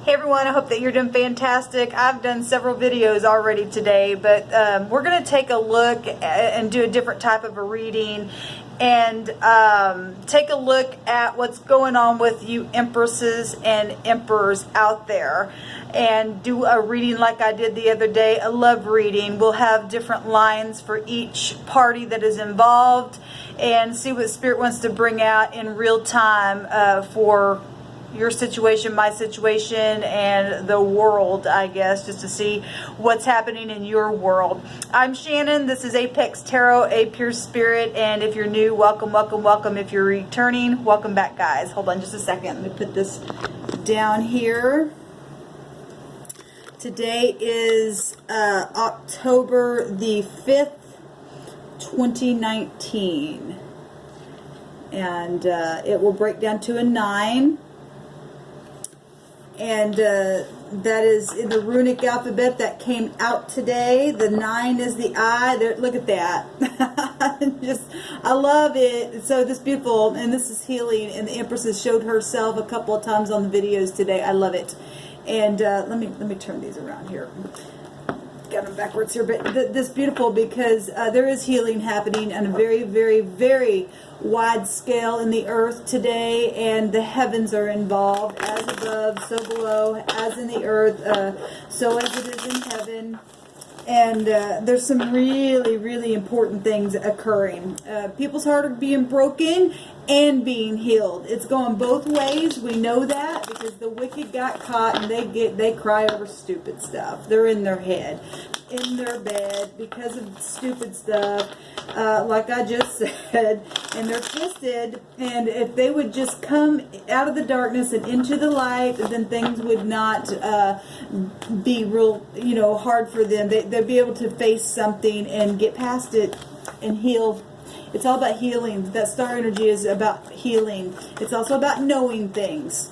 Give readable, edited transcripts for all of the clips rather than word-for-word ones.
Hey everyone, I hope that you're doing fantastic. I've done several videos already today, but we're going to take a look and do a different type of a reading and take a look at what's going on with you empresses and emperors out there, and do a reading like I did the other day, a love reading. We'll have different lines for each party that is involved and see what Spirit wants to bring out in real time for your situation, my situation, and the world, I guess, just to see what's happening in your world. I'm Shannon. This is Apex Tarot, a pure spirit, and if you're new, welcome, welcome, welcome. If you're returning, welcome back, guys. Hold on just a second. Let me put this down here. Today is October the 5th, 2019, and it will break down to a 9. And that is in the runic alphabet that came out today. The 9 is the I. There, look at that. I love it. It's so this beautiful, and this is healing. And the Empress has showed herself a couple of times on the videos today. I love it. And let me turn these around here. Got them backwards here, but this beautiful because there is healing happening on a very, very, very wide scale in the earth today, and the heavens are involved, as above, so below, as in the earth, so as it is in heaven. And there's some really, really important things occurring. People's heart are being broken and being healed. It's going both ways. We know that because the wicked got caught, and they cry over stupid stuff. They're in their head, in their bed because of stupid stuff, like I just said, and they're twisted. And if they would just come out of the darkness and into the light, then things would not be real, hard for them. They'd be able to face something and get past it and heal. It's all about healing. That star energy is about healing. It's also about knowing things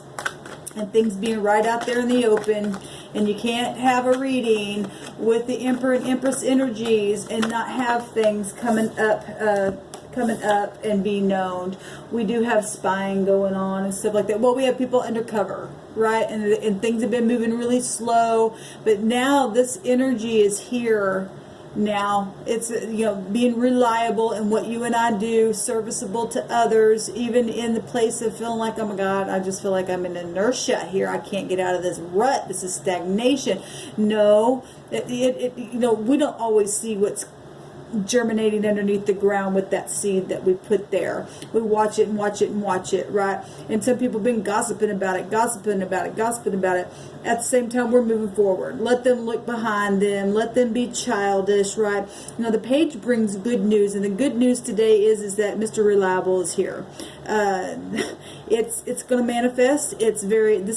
and things being right out there in the open. And you can't have a reading with the Emperor and Empress energies and not have things coming up and be known. We do have spying going on and stuff like that. Well, we have people undercover, right? And things have been moving really slow. But now this energy is here. Now it's being reliable in what you and I do, serviceable to others, even in the place of feeling like, oh my God, I just feel like I'm in inertia here. I can't get out of this rut. This is stagnation. No, we don't always see what's germinating underneath the ground with that seed that we put there. We watch it and watch it and watch it, right? And some people have been gossiping about it. At the same time, we're moving forward. Let them look behind them. Let them be childish, right? The page brings good news, and the good news today is that Mr. Reliable is here. It's going to manifest. This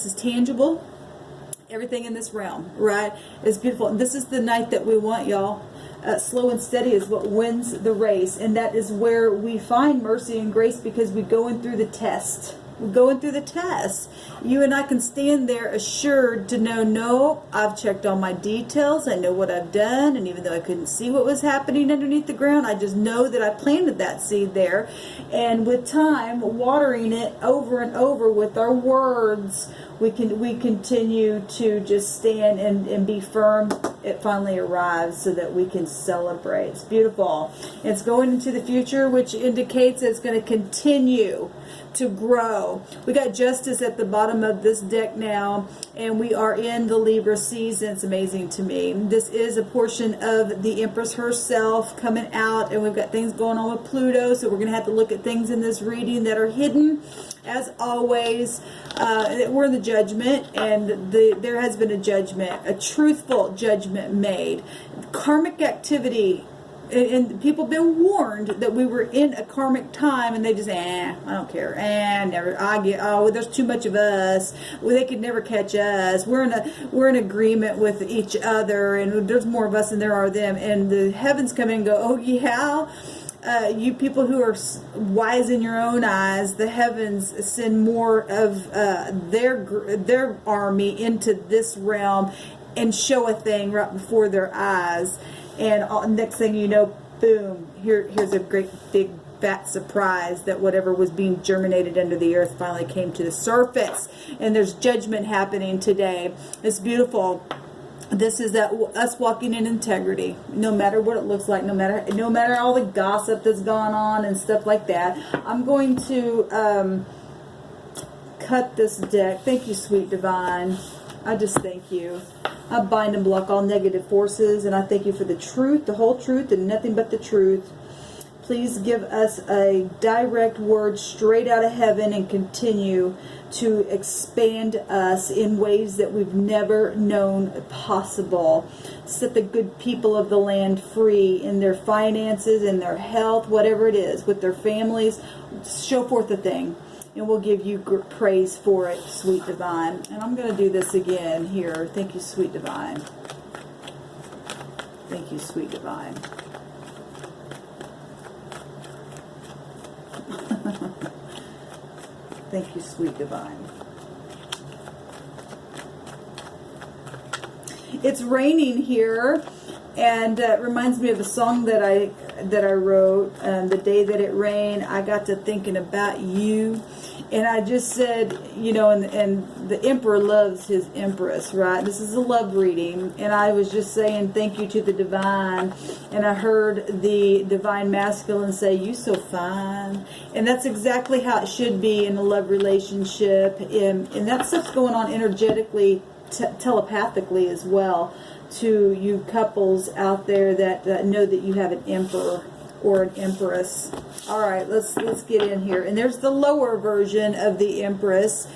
is tangible. Everything in this realm, right, is beautiful. And this is the night that we want, y'all. Slow and steady is what wins the race, and that is where we find mercy and grace, because we're going through the test. We're going through the test. You and I can stand there assured to know, no, I've checked all my details. I know what I've done, and even though I couldn't see what was happening underneath the ground, I just know that I planted that seed there. And with time, watering it over and over with our words, we continue to just stand and be firm. It finally arrives so that we can celebrate. It's beautiful. It's going into the future, which indicates it's going to continue to grow. We got Justice at the bottom of this deck now, and we are in the Libra season. It's amazing to me. This is a portion of the Empress herself coming out, and we've got things going on with Pluto, so we're going to have to look at things in this reading that are hidden. As always, we're in the judgment, and there has been a judgment, a truthful judgment made. Karmic activity, and people have been warned that we were in a karmic time, and they just, I don't care, never, there's too much of us, they could never catch us, we're in agreement with each other, and there's more of us than there are them, and the heavens come in and go, oh yeah, you people who are wise in your own eyes, the heavens send more of their army into this realm and show a thing right before their eyes. And next thing you know, boom, here's a great big fat surprise that whatever was being germinated under the earth finally came to the surface. And there's judgment happening today. It's beautiful. This is that us walking in integrity, no matter what it looks like, no matter all the gossip that's gone on and stuff like that. I'm going to cut this deck. Thank you, sweet divine. I just thank you. I bind and block all negative forces, and I thank you for the truth, the whole truth, and nothing but the truth. Please give us a direct word straight out of heaven and continue to expand us in ways that we've never known possible. Set the good people of the land free in their finances, in their health, whatever it is, with their families. Show forth the thing, and we'll give you praise for it, sweet divine. And I'm going to do this again here. Thank you, sweet divine. Thank you, sweet divine. Thank you, sweet divine. It's raining here, and it reminds me of a song that I wrote. The day that it rained, I got to thinking about you, and I just said, you know, and the emperor loves his empress, right? This is a love reading, and I was just saying thank you to the divine, and I heard the divine masculine say, "You so fine," and that's exactly how it should be in a love relationship, and that stuff's going on energetically, telepathically as well, to you couples out there that know that you have an emperor or an empress. All right, let's get in here. And there's the lower version of the empress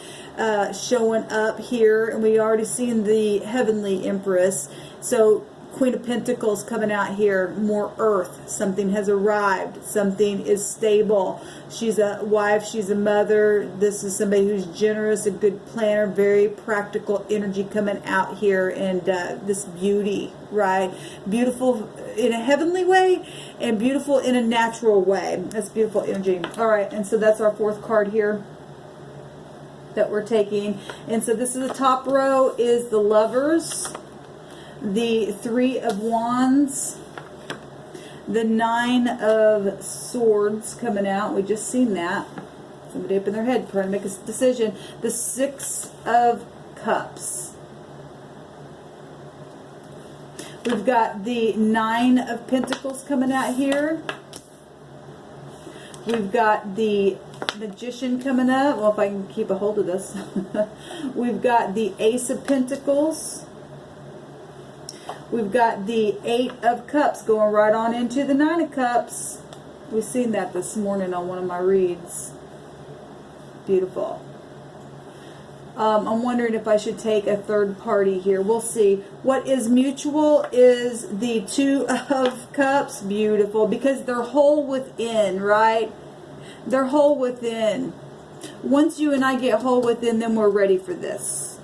showing up here, and we already seen the heavenly empress. So Queen of Pentacles coming out here, more earth. Something has arrived. Something is stable. She's a wife. She's a mother. This is somebody who's generous, a good planner, very practical energy coming out here. And this beauty, right? Beautiful in a heavenly way and beautiful in a natural way. That's beautiful energy. All right, and so that's our fourth card here that we're taking. And so this is the top row is the Lovers, the Three of Wands, the Nine of Swords coming out. We just seen that. Somebody up in their head trying to make a decision. The Six of Cups. We've got the Nine of Pentacles coming out here. We've got the Magician coming up. Well, if I can keep a hold of this. We've got the Ace of Pentacles. We've got the Eight of Cups going right on into the Nine of Cups. We've seen that this morning on one of my reads. Beautiful. I'm wondering if I should take a third party here. We'll see. What is mutual is the Two of Cups. Beautiful. Because they're whole within, right? They're whole within. Once you and I get whole within, then we're ready for this.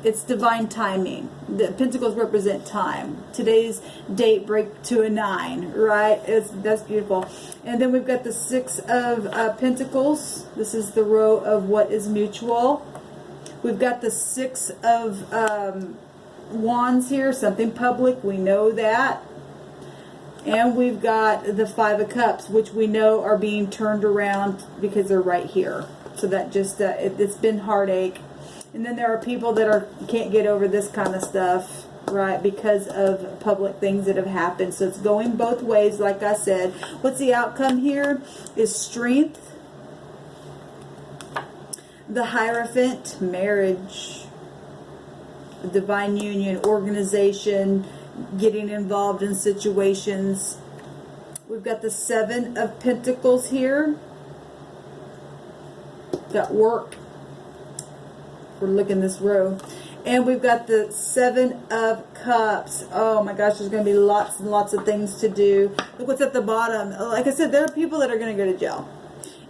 It's divine timing. The Pentacles represent time. Today's date break to a 9, right? That's beautiful. And then we've got the Six of Pentacles. This is the row of what is mutual. We've got the Six of Wands here, something public. We know that. And we've got the Five of Cups, which we know are being turned around because they're right here. So that just, it's been heartache. And then there are people that can't get over this kind of stuff, right, because of public things that have happened. So it's going both ways, like I said. What's the outcome here is strength. The Hierophant, marriage, divine union, organization, getting involved in situations. We've got the Seven of Pentacles here. Got work. We're looking this row. And we've got the Seven of Cups. Oh my gosh, there's going to be lots and lots of things to do. Look what's at the bottom. Like I said, there are people that are going to go to jail.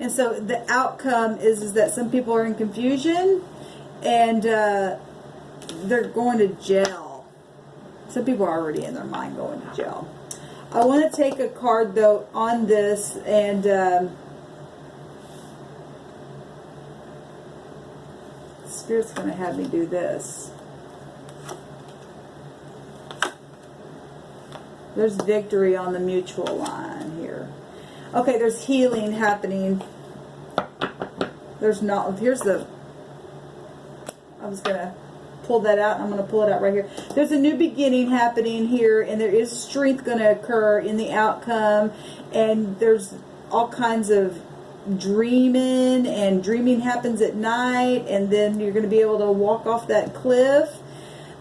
And so the outcome is that some people are in confusion and they're going to jail. Some people are already in their mind going to jail. I want to take a card though on this, and Spirit's going to have me do this. There's victory on the mutual line here. Okay, there's healing happening. There's not, here's the, I was going to pull that out. I'm going to pull it out right here. There's a new beginning happening here, and there is strength going to occur in the outcome, and there's all kinds of dreaming, and dreaming happens at night, and then you're going to be able to walk off that cliff.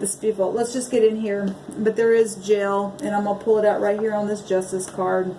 This is beautiful. Let's just get in here. But there is jail, and I'm going to pull it out right here on this justice card.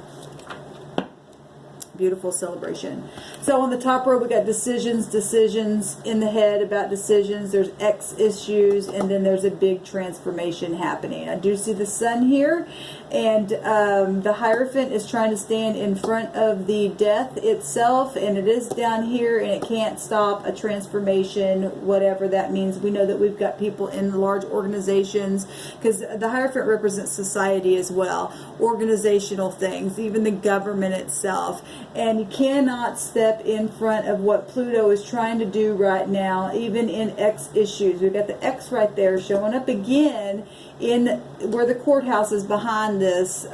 Beautiful celebration. So on the top row, we got decisions in the head about decisions. There's X issues, and then there's a big transformation happening. I do see the sun here, and the Hierophant is trying to stand in front of the death itself, and it is down here, and it can't stop a transformation, whatever that means. We know that we've got people in large organizations, because the Hierophant represents society as well, organizational things, even the government itself. And you cannot step in front of what Pluto is trying to do right now, even in X issues. We've got the X right there showing up again in where the courthouse is behind this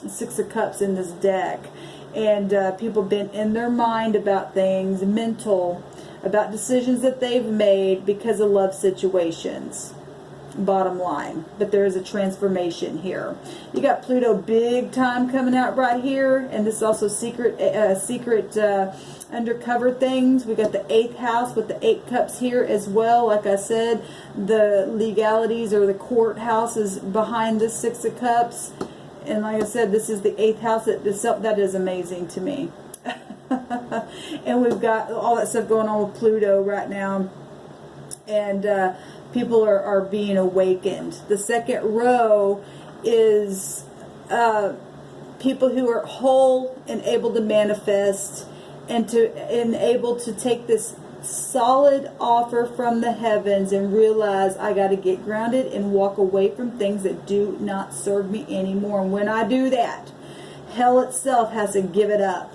Six of Cups in this deck. And people have been in their mind about things, mental, about decisions that they've made because of love situations. Bottom line, but there is a transformation here. You got Pluto big time coming out right here, and this is also secret undercover things. We got the 8th house with the 8 cups here as well. Like I said, the legalities or the courthouse is behind the 6 of cups, and like I said, this is the 8th house. That is amazing to me. And we've got all that stuff going on with Pluto right now, and people are being awakened. The second row is people who are whole and able to manifest and able to take this solid offer from the heavens and realize I got to get grounded and walk away from things that do not serve me anymore. And when I do that, hell itself has to give it up,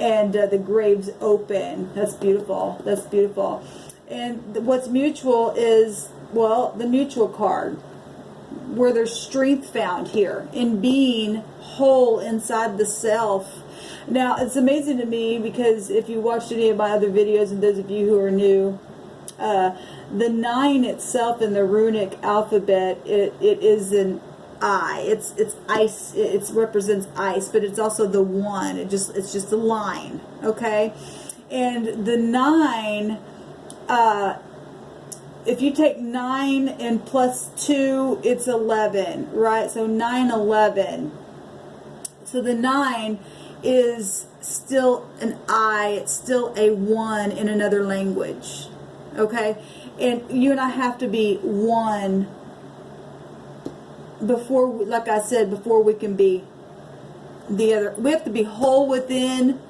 and the graves open. That's beautiful. That's beautiful. And what's mutual is, well, the mutual card, where there's strength found here in being whole inside the self. Now, it's amazing to me because if you watched any of my other videos, and those of you who are new, the 9 itself in the runic alphabet, it is an I. It's ice. It represents ice, but it's also the 1. It's just a line, okay? And the 9. If you take 9 and plus 2, it's 11, right? So 9, 11. So the 9 is still an I. It's still a 1 in another language, okay? And you and I have to be one before, like I said, before we can be the other. We have to be whole within.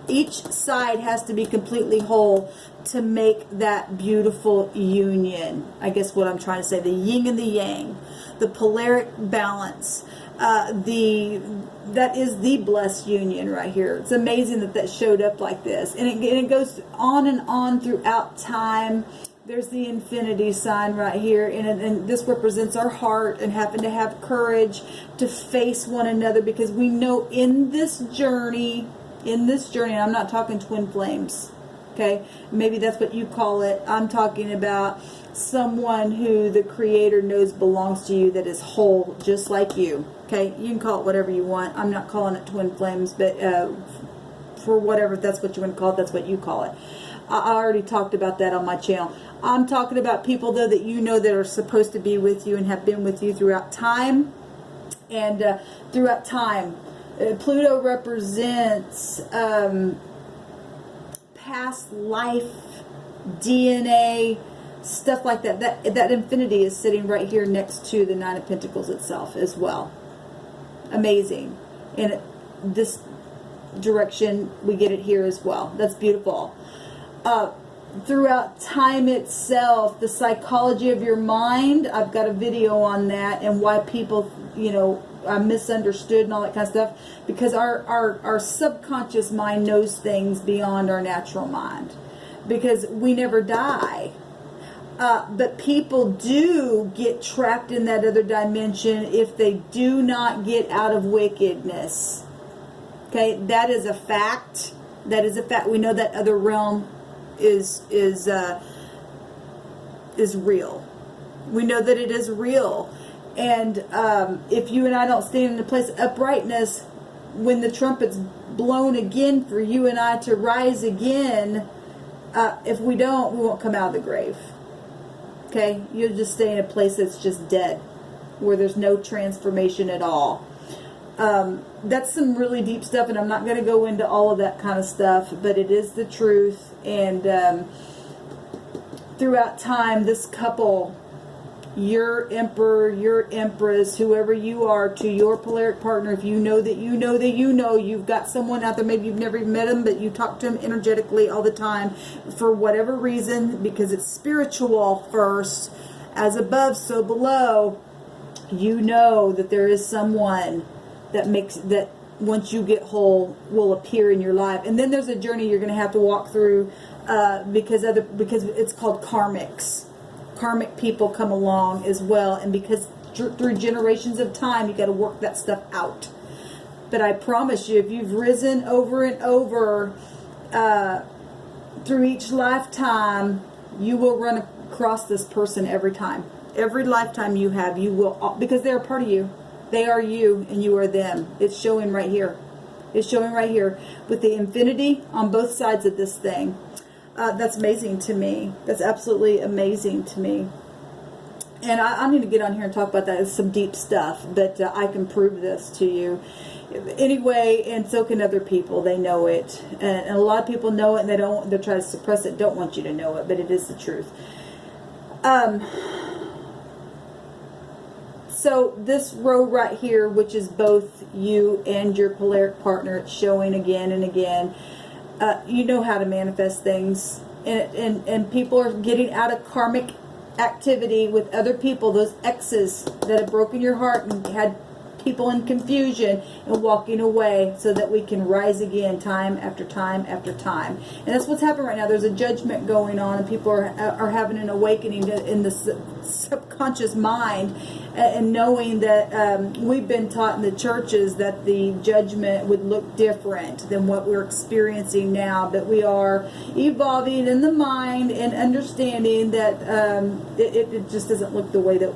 Each side has to be completely whole to make that beautiful union. I guess what I'm trying to say, the yin and the yang, the polaric balance, that is the blessed union right here. It's amazing that showed up like this, and it goes on throughout time. There's the infinity sign right here, and this represents our heart and having to have courage to face one another, because we know in this journey, and I'm not talking twin flames, okay? Maybe that's what you call it. I'm talking about someone who the Creator knows belongs to you, that is whole, just like you, okay? You can call it whatever you want. I'm not calling it twin flames, but for whatever, if that's what you want to call it, that's what you call it. I already talked about that on my channel. I'm talking about people, though, that you know that are supposed to be with you and have been with you throughout time. And throughout time, Pluto represents past life, DNA, stuff like that. That infinity is sitting right here next to the 9 of Pentacles itself as well. Amazing. In this direction, we get it here as well. That's beautiful. Throughout time itself, the psychology of your mind, I've got a video on that, and why people, are misunderstood and all that kind of stuff, because our subconscious mind knows things beyond our natural mind, because we never die. But people do get trapped in that other dimension if they do not get out of wickedness. Okay, that is a fact. That is a fact. We know that other realm is real. We know that it is real. And if you and I don't stand in the place of uprightness, when the trumpet's blown again for you and I to rise again, if we don't, we won't come out of the grave. Okay? You'll just stay in a place that's just dead, where there's no transformation at all. That's some really deep stuff, and I'm not going to go into all of that kind of stuff, but it is the truth. And throughout time, this couple, your emperor, your empress, whoever you are, to your polaric partner, if you know that you know that you know you've got someone out there, maybe you've never even met them, but you talk to them energetically all the time for whatever reason, because it's spiritual first, as above, so below, you know that there is someone that makes that once you get whole will appear in your life. And then there's a journey you're going to have to walk through because it's called karmics. Karmic people come along as well, and because through generations of time, you got to work that stuff out. But I promise you, if you've risen over and over through each lifetime, you will run across this person every time. Every lifetime you have, you will, because they're a part of you. They are you, and you are them. It's showing right here. It's showing right here with the infinity on both sides of this thing. That's amazing to me. That's absolutely amazing to me. And I need to get on here and talk about that. It's some deep stuff, but I can prove this to you. Anyway, and so can other people. They know it. And a lot of people know it, and they're trying to suppress it, don't want you to know it, but it is the truth. So this row right here, which is both you and your polaric partner, it's showing again and again. You know how to manifest things, and people are getting out of karmic activity with other people, those exes that have broken your heart and had people in confusion, and walking away so that we can rise again time after time after time. And that's what's happening right now. There's a judgment going on, and people are having an awakening in the subconscious mind, and knowing that we've been taught in the churches that the judgment would look different than what we're experiencing now, but we are evolving in the mind and understanding that it just doesn't look the way that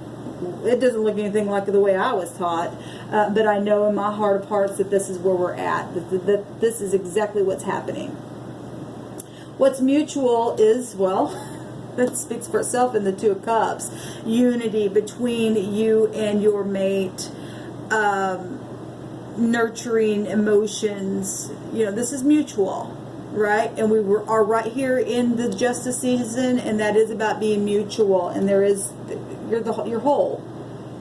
it doesn't look anything like the way I was taught, but I know in my heart of hearts that this is where we're at, that this is exactly what's happening. What's mutual is, well, that speaks for itself in the Two of Cups. Unity between you and your mate, nurturing emotions. You know, this is mutual, right? And are right here in the justice season, and that is about being mutual. And there is, you're whole.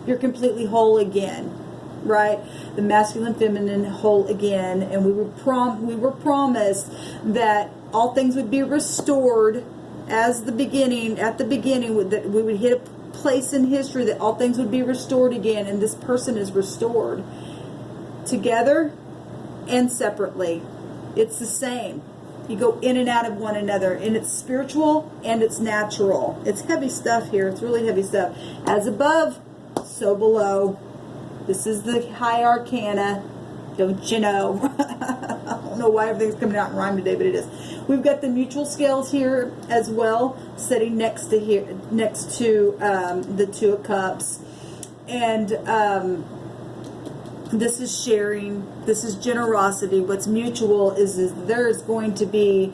You're completely whole again, right? The masculine, feminine, whole again. And we were promised that all things would be restored at the beginning, that we would hit a place in history that all things would be restored again, and this person is restored. Together and separately. It's the same. You go in and out of one another, and it's spiritual and it's natural. It's heavy stuff here. It's really heavy stuff. As above, so below. This is the high arcana. Don't you know? I don't know why everything's coming out in rhyme today, but it is. We've got the mutual scales here as well, sitting next to the Two of Cups, and this is sharing. This is generosity. What's mutual is there is going to be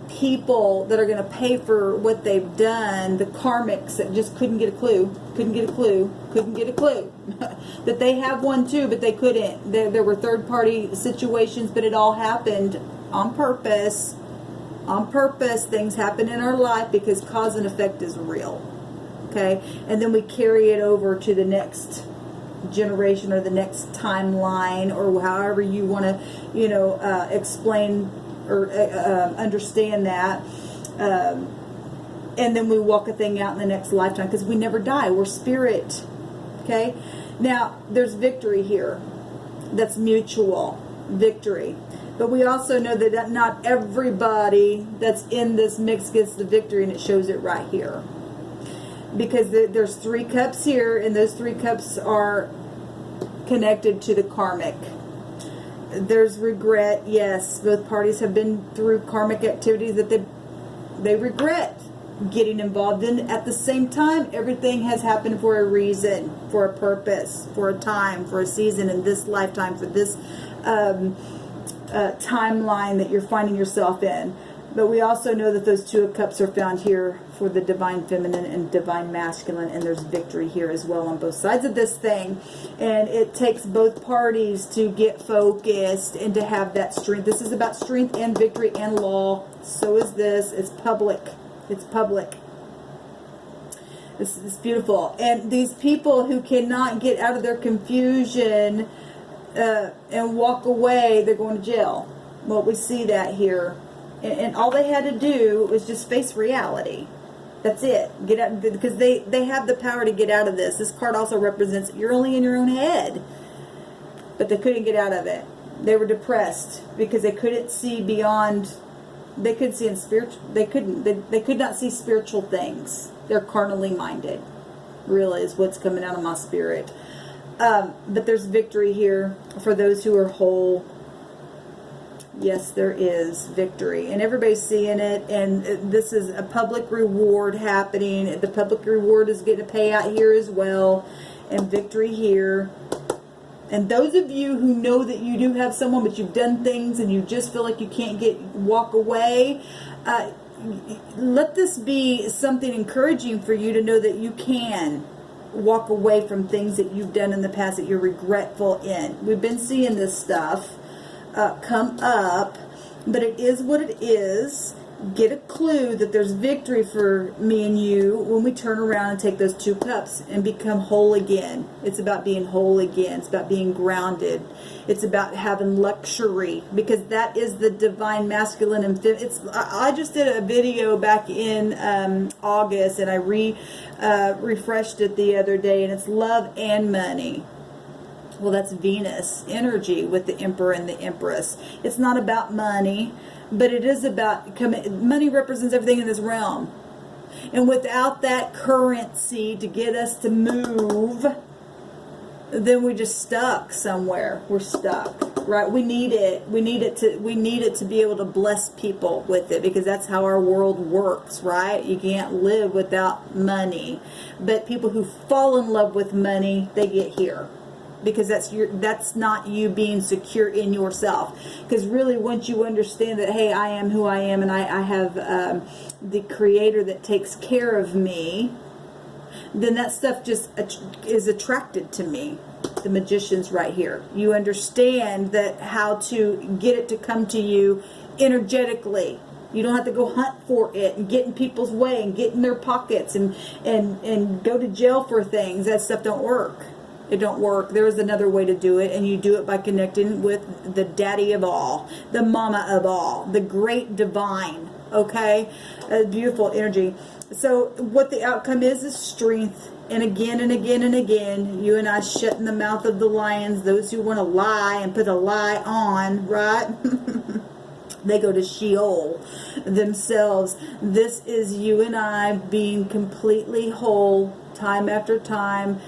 people that are going to pay for what they've done. The karmics that just couldn't get a clue. That they have one too, but they couldn't. There were third-party situations, but it all happened on purpose. On purpose, things happen in our life because cause and effect is real. Okay? And then we carry it over to the next generation or the next timeline, or however you want to, explain or understand that. And then we walk a thing out in the next lifetime because we never die. We're spirit. Okay? Now, there's victory here. That's mutual victory. But we also know that not everybody that's in this mix gets the victory, and it shows it right here. Because there's 3 cups here, and those 3 cups are connected to the karmic. There's regret. Yes, both parties have been through karmic activities that they regret getting involved in. At the same time, everything has happened for a reason, for a purpose, for a time, for a season in this lifetime, for this timeline that you're finding yourself in. But we also know that those 2 of Cups are found here for the divine feminine and divine masculine, and there's victory here as well on both sides of this thing. And it takes both parties to get focused and to have that strength. This is about strength and victory and law. So is this. It's public. It's public. This is beautiful. And these people who cannot get out of their confusion and walk away, they're going to jail. Well, we see that here. And all they had to do was just face reality. That's it. Get out, because they have the power to get out of this. This card also represents you're only in your own head. But they couldn't get out of it. They were depressed because they couldn't see beyond. They could see in spiritual. They could not see spiritual things. They're carnally minded. Really is what's coming out of my spirit. But there's victory here for those who are whole. Yes, there is victory, and everybody's seeing it, and this is a public reward happening. The public reward is getting a payout here as well, and victory here. And those of you who know that you do have someone, but you've done things and you just feel like you can't walk away, let this be something encouraging for you to know that you can walk away from things that you've done in the past that you're regretful in. We've been seeing this stuff come up, but it is what it is. Get a clue that there's victory for me and you when we turn around and take those 2 cups and become whole again. It's about being whole again. It's about being grounded. It's about having luxury, because that is the divine masculine and I just did a video back in August, and I refreshed it the other day, and it's love and money. Well, that's Venus energy with the Emperor and the Empress. It's not about money, but it is about money represents everything in this realm. And without that currency to get us to move, then we're just stuck somewhere. We're stuck, right? We need it. We need it to be able to bless people with it, because that's how our world works, right? You can't live without money. But people who fall in love with money, they get here. Because that's not you being secure in yourself. Because really, once you understand that, hey, I am who I am, and I have the Creator that takes care of me, then that stuff just is attracted to me. The Magician's right here. You understand that how to get it to come to you energetically. You don't have to go hunt for it and get in people's way and get in their pockets and go to jail for things. That stuff don't work. It don't work. There is another way to do it, and you do it by connecting with the daddy of all, the mama of all, the great divine, okay? Beautiful energy. So what the outcome is strength. And again and again and again, you and I shutting the mouth of the lions, those who want to lie and put a lie on, right? They go to Sheol themselves. This is you and I being completely whole time after time,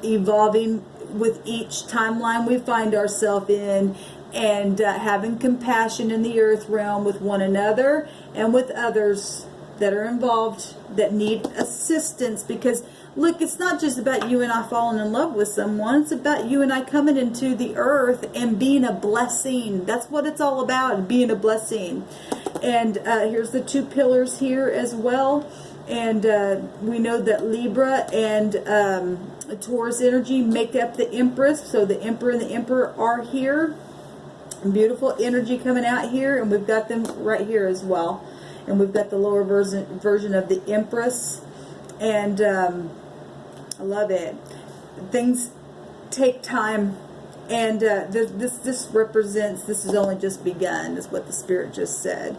evolving with each timeline we find ourselves in, and having compassion in the earth realm with one another and with others that are involved that need assistance. Because look, it's not just about you and I falling in love with someone. It's about you and I coming into the earth and being a blessing. That's what it's all about, being a blessing. And here's the 2 pillars here as well. And we know that Libra and Taurus energy make up the Empress. So the Emperor and the Emperor are here. Beautiful energy coming out here. And we've got them right here as well. And we've got the lower version of the Empress. And I love it. Things take time. And this represents, this has only just begun, is what the Spirit just said.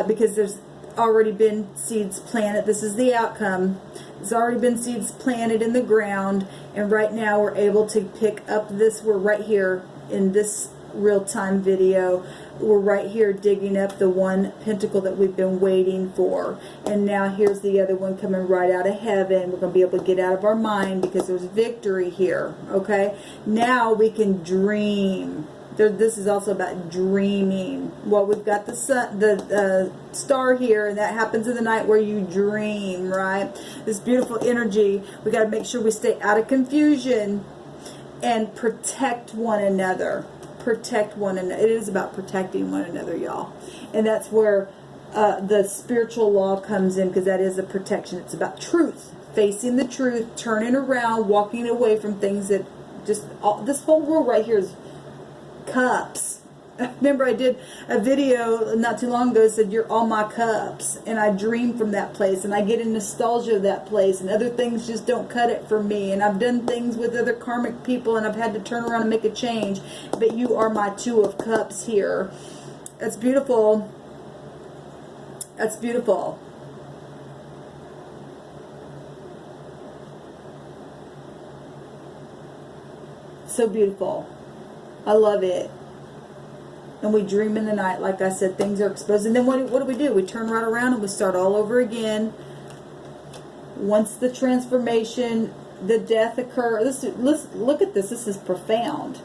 Because there's already been seeds planted. This is the outcome. There's already been seeds planted in the ground, and right now we're able to pick up this. We're right here in this real-time video. We're right here digging up the 1 pentacle that we've been waiting for, and now here's the other one coming right out of heaven. We're going to be able to get out of our mind because there's victory here. Okay, now we can dream. This is also about dreaming. Well, we've got the sun, the star here, and that happens in the night where you dream, right? This beautiful energy. We got to make sure we stay out of confusion and protect one another. Protect one another. It is about protecting one another, y'all. And that's where the spiritual law comes in, because that is a protection. It's about truth, facing the truth, turning around, walking away from things that just, this whole world right here is cups. Remember, I did a video not too long ago that said, you're all my cups, and I dream from that place, and I get in nostalgia of that place, and other things just don't cut it for me, and I've done things with other karmic people, and I've had to turn around and make a change, but you are my two of cups here. That's beautiful. That's beautiful. So beautiful. I love it. And we dream in the night, like I said, things are exposed. And then what do? We turn right around and we start all over again. Once the transformation, the death occurs. Look at this. This is profound.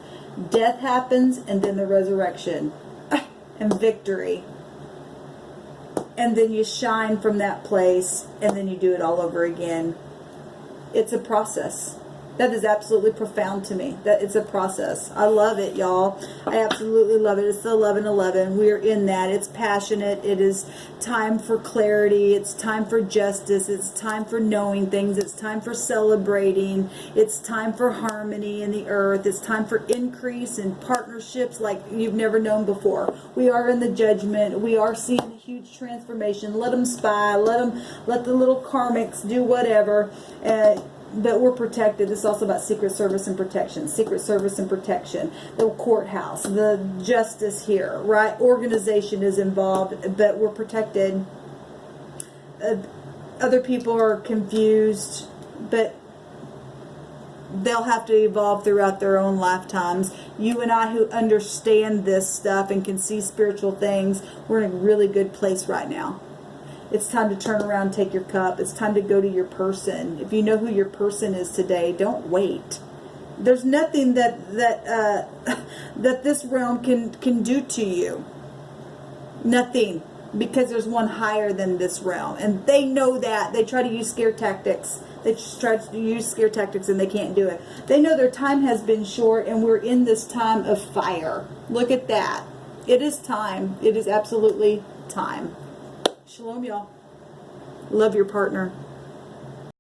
Death happens, and then the resurrection and victory. And then you shine from that place, and then you do it all over again. It's a process. That is absolutely profound to me. That it's a process. I love it, y'all. I absolutely love it. It's the 11:11. We're in that. It's passionate. It is time for clarity. It's time for justice. It's time for knowing things. It's time for celebrating. It's time for harmony in the earth. It's time for increase in partnerships like you've never known before. We are in the judgment. We are seeing a huge transformation. Let them spy. Let the little karmics do whatever. But we're protected. It's also about Secret Service and protection. Secret Service and protection. The courthouse, the justice here, right? Organization is involved, but we're protected. Other people are confused, but they'll have to evolve throughout their own lifetimes. You and I, who understand this stuff and can see spiritual things, we're in a really good place right now. It's time to turn around and take your cup. It's time to go to your person. If you know who your person is today, don't wait. There's nothing that this realm can do to you. Nothing. Because there's one higher than this realm. And they know that. They try to use scare tactics. They just try to use scare tactics and they can't do it. They know their time has been short, and we're in this time of fire. Look at that. It is time. It is absolutely time. Shalom, y'all. Love your partner.